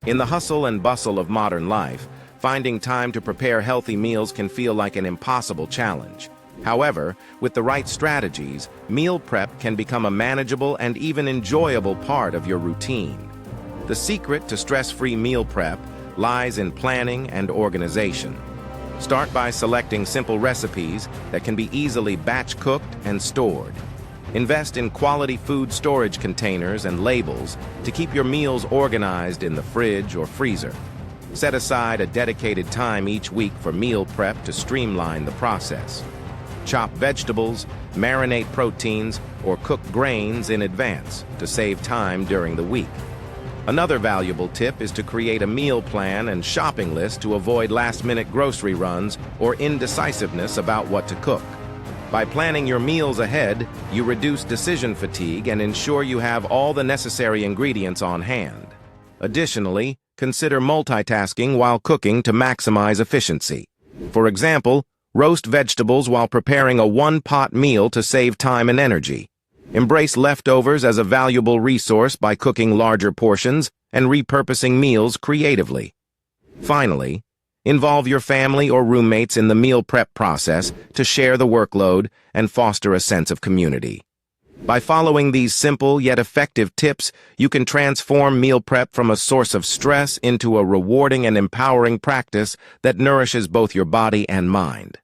In the hustle and bustle of modern life, finding time to prepare healthy meals can feel like an impossible challenge. However, with the right strategies, meal prep can become a manageable and even enjoyable part of your routine. The secret to stress-free meal prep lies in planning and organization. Start by selecting simple recipes that can be easily batch-cooked and stored. Invest in quality food storage containers and labels to keep your meals organized in the fridge or freezer. Set aside a dedicated time each week for meal prep to streamline the process. Chop vegetables, marinate proteins, or cook grains in advance to save time during the week. Another valuable tip is to create a meal plan and shopping list to avoid last-minute grocery runs or indecisiveness about what to cook. By planning your meals ahead, you reduce decision fatigue and ensure you have all the necessary ingredients on hand. Additionally, consider multitasking while cooking to maximize efficiency. For example, roast vegetables while preparing a one-pot meal to save time and energy. Embrace leftovers as a valuable resource by cooking larger portions and repurposing meals creatively. Finally, involve your family or roommates in the meal prep process to share the workload and foster a sense of community. By following these simple yet effective tips, you can transform meal prep from a source of stress into a rewarding and empowering practice that nourishes both your body and mind.